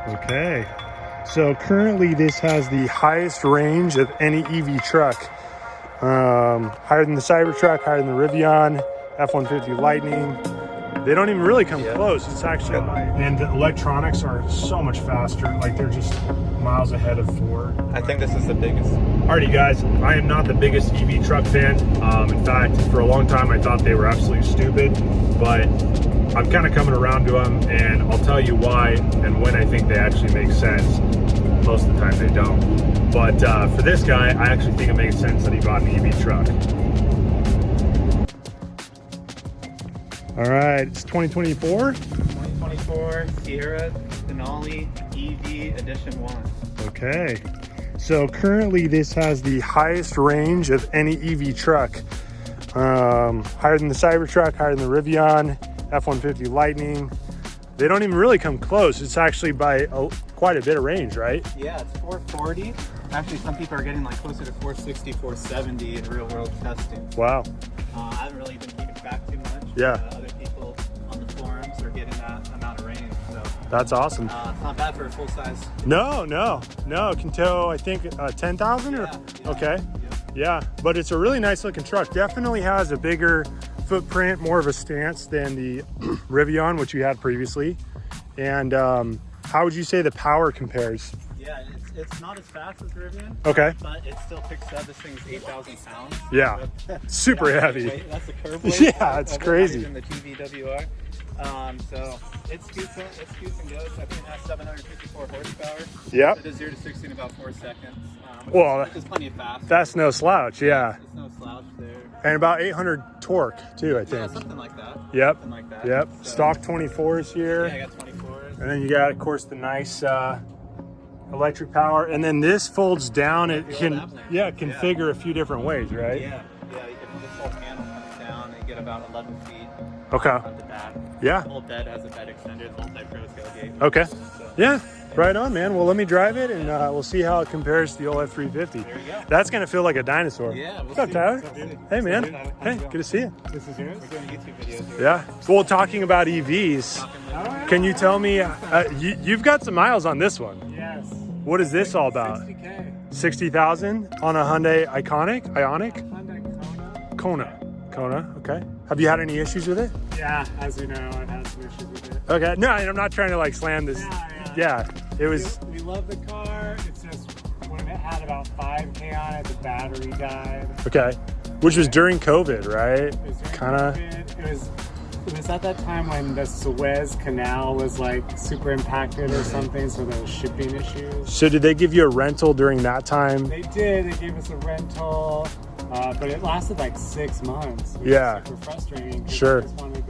Okay. So currently this has the highest range of any EV truck. Higher than the Cybertruck, higher than the Rivian, F-150 Lightning. They don't even really come close. It's actually, and the electronics are so much faster. Like they're just miles ahead of Ford. I think this is the biggest. Alrighty guys, I am not the biggest EV truck fan. In fact, for a long time I thought they were absolutely stupid, but I'm kind of coming around to them, and I'll tell you why and when I think they actually make sense. Most of the time they don't. But for this guy, I actually think it makes sense that he bought an EV truck. All right, it's 2024. 2024 Sierra Denali EV Edition 1. Okay, so currently this has the highest range of any EV truck. Higher than the Cybertruck, higher than the Rivian, F-150 Lightning. They don't even really come close. It's actually by quite a bit of range, right? Yeah, it's 440. Actually, some people are getting like closer to 460, 470 in real world testing. Wow. I haven't really been keeping track too much. Yeah. Other people on the forums are getting that amount of range. So that's awesome. It's not bad for a full size. No. It can tow, I think, 10,000 or? Yeah. Okay. Yeah, but it's a really nice looking truck. Definitely has a bigger footprint, more of a stance than the Rivian, which you had previously. And how would you say the power compares? Yeah, it's not as fast as Rivian. Okay. But it still picks up. This thing's 8,000 pounds. Yeah, super heavy. That's the curb weight. Yeah, it's crazy. In the TVWR. So it's decent. It's decent goes. I think it has 754 horsepower. Yep. It does 0 to 60 in about 4 seconds. Well, which is plenty fast. That's no slouch. Yeah. It's no slouch there. And about 800 torque too, I think. Yeah, something like that. Yep. Something like that. Yep. So, stock 24s here. Yeah, I got 24s. And then you got, of course, the nice electric power. And then this folds down. It can, configure a few different ways, right? Yeah. This whole panel comes down and you get about 11 feet. Okay. From the back. Yeah. The whole bed has a bed extender, multi-pro tailgate. Okay. So, yeah. Right on, man. Well, let me drive it, and we'll see how it compares to the old F-350. There you go. That's going to feel like a dinosaur. Yeah. What's up, Tyler? Hey, man. Hey, good to see you. This is yours? We're doing YouTube videos here. Yeah. Well, talking about EVs, can you tell me, you've got some miles on this one. Yes. What is this all about? 60K. 60,000 on a Hyundai Ioniq? Hyundai Kona. Kona, okay. Have you had any issues with it? Yeah, as you know, I've had some issues with it. Okay, no, I'm not trying to like slam this. Yeah, it was. We love the car. It's just when it had about 5K on it, the battery died. Okay, which was during COVID, right? Kind of. It was at that time when the Suez Canal was like super impacted or something, so there was shipping issues. So did they give you a rental during that time? They did. They gave us a rental, but it lasted like 6 months. Which Yeah. was super frustrating. Sure. I just wanted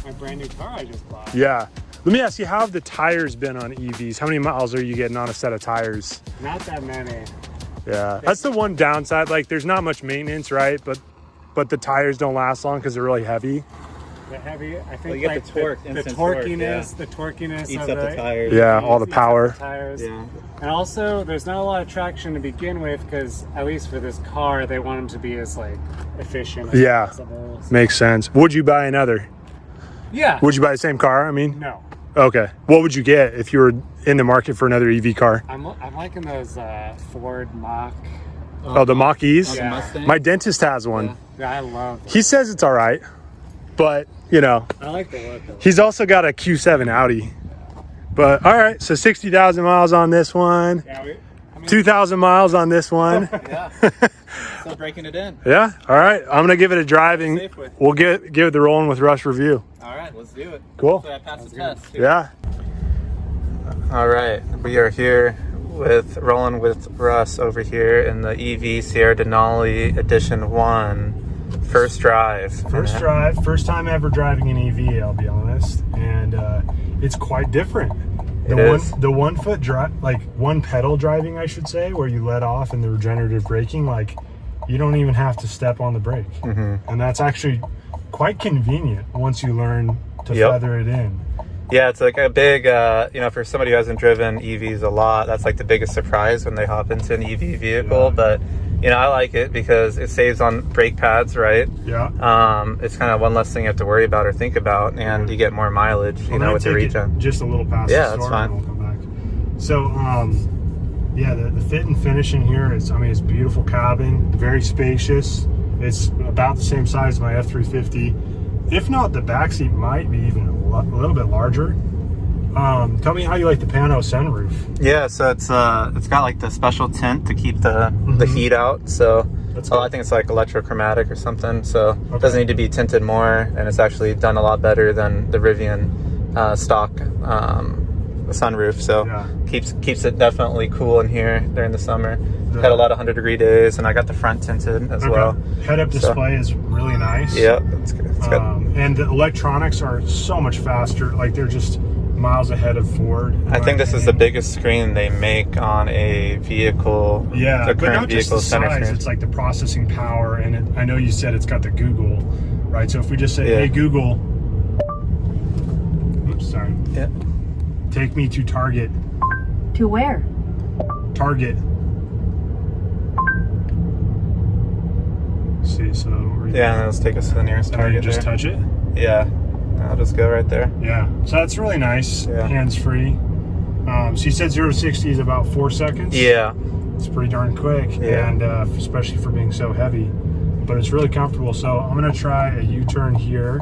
my brand new car I just bought. Yeah. Let me ask you, how have the tires been on EVs? How many miles are you getting on a set of tires? Not that many. Yeah, that's the one downside. Like, there's not much maintenance, right? But the tires don't last long because they're really heavy. The heavy, I think, Well, you get like the torque, the instant torque, torquiness, the torquiness Eats of up the tires. Yeah, all the eats up power. the tires. Yeah. And also, there's not a lot of traction to begin with because, at least for this car, they want them to be as like efficient as possible. So, Makes sense. Would you buy another? yeah. Would you buy the same car? I mean, No. okay. What would you get if you were in the market for another EV car? I'm liking those Ford Mach. Oh, the Mach-E's? Yeah. Mustang? My dentist has one. Yeah, I love them. He says it's all right, but, you know, I like the look of it. he's also got a Q7 Audi. But, all right, so 60,000 miles on this one. Yeah, I mean, 2,000 miles on this one. Yeah. Still breaking it in. Yeah, all right. I'm going to give it a drive, and Safe with. we'll give it the rolling with Rush review. All right, let's do it. Cool. Hopefully I pass the test. Too. Yeah. All right, we are here rolling with Russ over here in the EV Sierra Denali Edition 1. First drive. First drive, first time ever driving an EV, I'll be honest. And it's quite different. The 1 foot drive, like one pedal driving, I should say, where you let off and the regenerative braking, like you don't even have to step on the brake. And that's actually quite convenient once you learn to feather it in. Yeah, it's like a big, for somebody who hasn't driven EVs a lot, that's like the biggest surprise when they hop into an EV vehicle. Yeah. But, I like it because it saves on brake pads, right? Yeah. It's kind of one less thing you have to worry about or think about, and you get more mileage, with the regen. Just a little past Yeah, the that's store fine. and we'll come back. So, yeah, the fit and finish in here is, I mean, it's beautiful cabin, very spacious. It's about the same size as my F350. If not, the backseat might be even a little bit larger. Tell me how you like the Pano sunroof. Yeah, so it's got like the special tint to keep the heat out. So I think it's like electrochromatic or something. So it doesn't need to be tinted more, and it's actually done a lot better than the Rivian stock sunroof. So keeps it definitely cool in here during the summer. Had a lot of 100-degree days, and I got the front tinted as well. Head-up display is really nice. Yeah, it's good. It's good. And the electronics are so much faster. Like, they're just miles ahead of Ford. I think this is the biggest screen they make on a vehicle. Yeah, the but current not just the size. It's like the processing power, and I know you said it's got the Google, right? So if we just say, "Hey Google," oops, sorry. Yeah. Take me to Target. To where? Target. See, so yeah, let's take us to the nearest Target. You just touch it. Yeah, I'll just go right there. Yeah, so that's really nice. Yeah. Hands-free. So you said 0 to 60 is about 4 seconds. Yeah, it's pretty darn quick, and especially for being so heavy. But it's really comfortable. So I'm gonna try a U-turn here,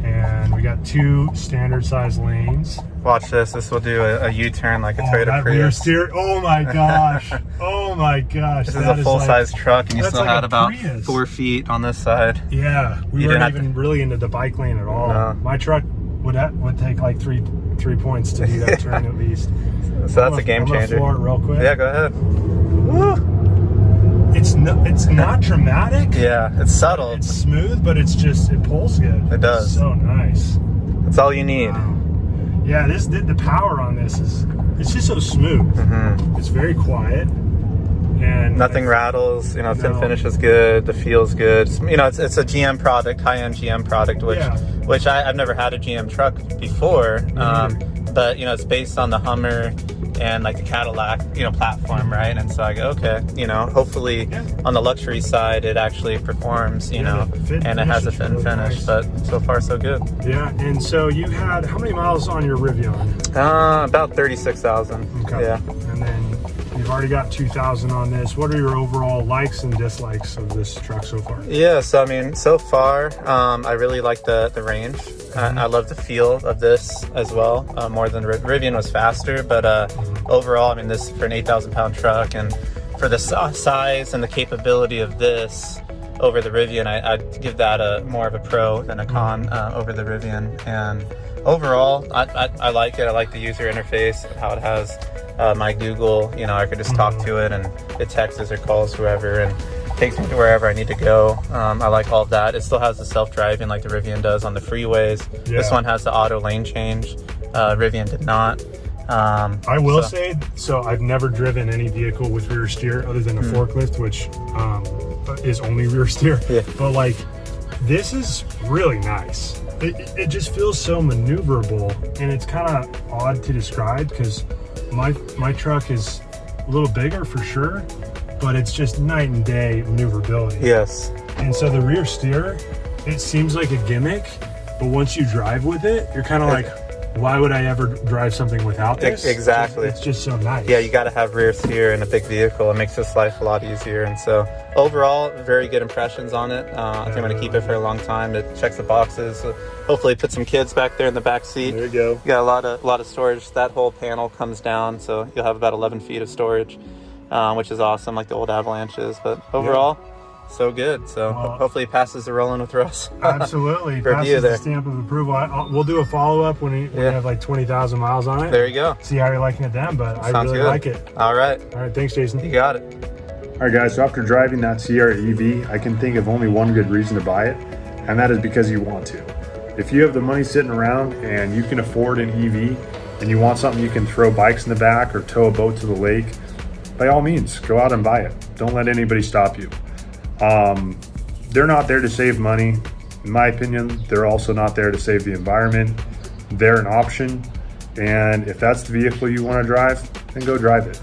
and we got 2 standard size lanes. Watch this. This will do a U-turn like a Toyota Prius. Rear steer. Oh my gosh. Oh my gosh. This is a full-size truck, and you still had about Prius. 4 feet on this side. Yeah, we weren't even really into the bike lane at all. No. My truck would take like three points to do that turn at least. So that's a game changer. I'm gonna floor it real quick. Yeah, go ahead. Woo. It's not dramatic. Yeah, it's subtle. It's smooth, but it pulls good. It does. It's so nice. That's all you need. Wow. Yeah, the power on this it's just so smooth. It's very quiet, and nothing rattles. Fit and finish is good. The feel's good. It's a GM product, high-end GM product, which I've never had a GM truck before. But it's based on the Hummer and like the Cadillac, platform, right? And so I go, okay, hopefully on the luxury side it actually performs, and it has a fit and finish. Nice. But so far so good. Yeah, and so you had how many miles on your Rivian? About 36,000. Okay. Yeah. And then you've already got 2,000 on this. What are your overall likes and dislikes of this truck so far? Yeah, so I mean, so far, I really like the range. I love the feel of this as well, more than Rivian was faster. But overall, I mean, this for an 8,000-pound truck, and for the size and the capability of this over the Rivian, I'd give that more of a pro than a con over the Rivian. And overall, I like it. I like the user interface, how it has my Google. I could just talk to it, and it texts or calls whoever, and takes me to wherever I need to go. I like all of that. It still has the self-driving like the Rivian does on the freeways. Yeah. This one has the auto lane change. Rivian did not. I will say, I've never driven any vehicle with rear steer other than a forklift, which is only rear steer. Yeah. But like, this is really nice. It just feels so maneuverable, and it's kind of odd to describe because my truck is a little bigger for sure, but it's just night and day maneuverability. Yes. And so the rear steer, it seems like a gimmick, but once you drive with it, you're kind of like, why would I ever drive something without this? Exactly. It's just so nice. Yeah, you got to have rear steer in a big vehicle. It makes this life a lot easier. And so overall, very good impressions on it. I think I'm going to keep it for a long time. It checks the boxes. Hopefully put some kids back there in the back seat. There you go. You got a lot of storage. That whole panel comes down, so you'll have about 11 feet of storage, which is awesome, like the old Avalanches. But overall, so good. So hopefully it passes the rolling with Russ. Absolutely. Passes the stamp of approval. We'll do a follow-up when we have like 20,000 miles on it. There you go. See how you're liking it then, but I really like it. All right. Thanks, Jason. You got it. All right, guys. So after driving that Sierra EV, I can think of only one good reason to buy it, and that is because you want to. If you have the money sitting around and you can afford an EV and you want something you can throw bikes in the back or tow a boat to the lake, by all means, go out and buy it. Don't let anybody stop you. They're not there to save money. In my opinion, they're also not there to save the environment. They're an option. And if that's the vehicle you want to drive, then go drive it.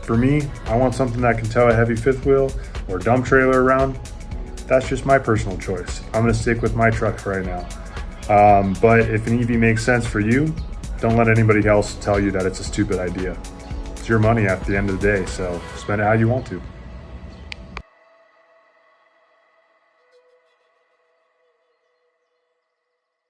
For me, I want something that can tow a heavy fifth wheel or dump trailer around. That's just my personal choice. I'm going to stick with my truck right now. But if an EV makes sense for you, don't let anybody else tell you that it's a stupid idea. It's your money at the end of the day, so spend it how you want to.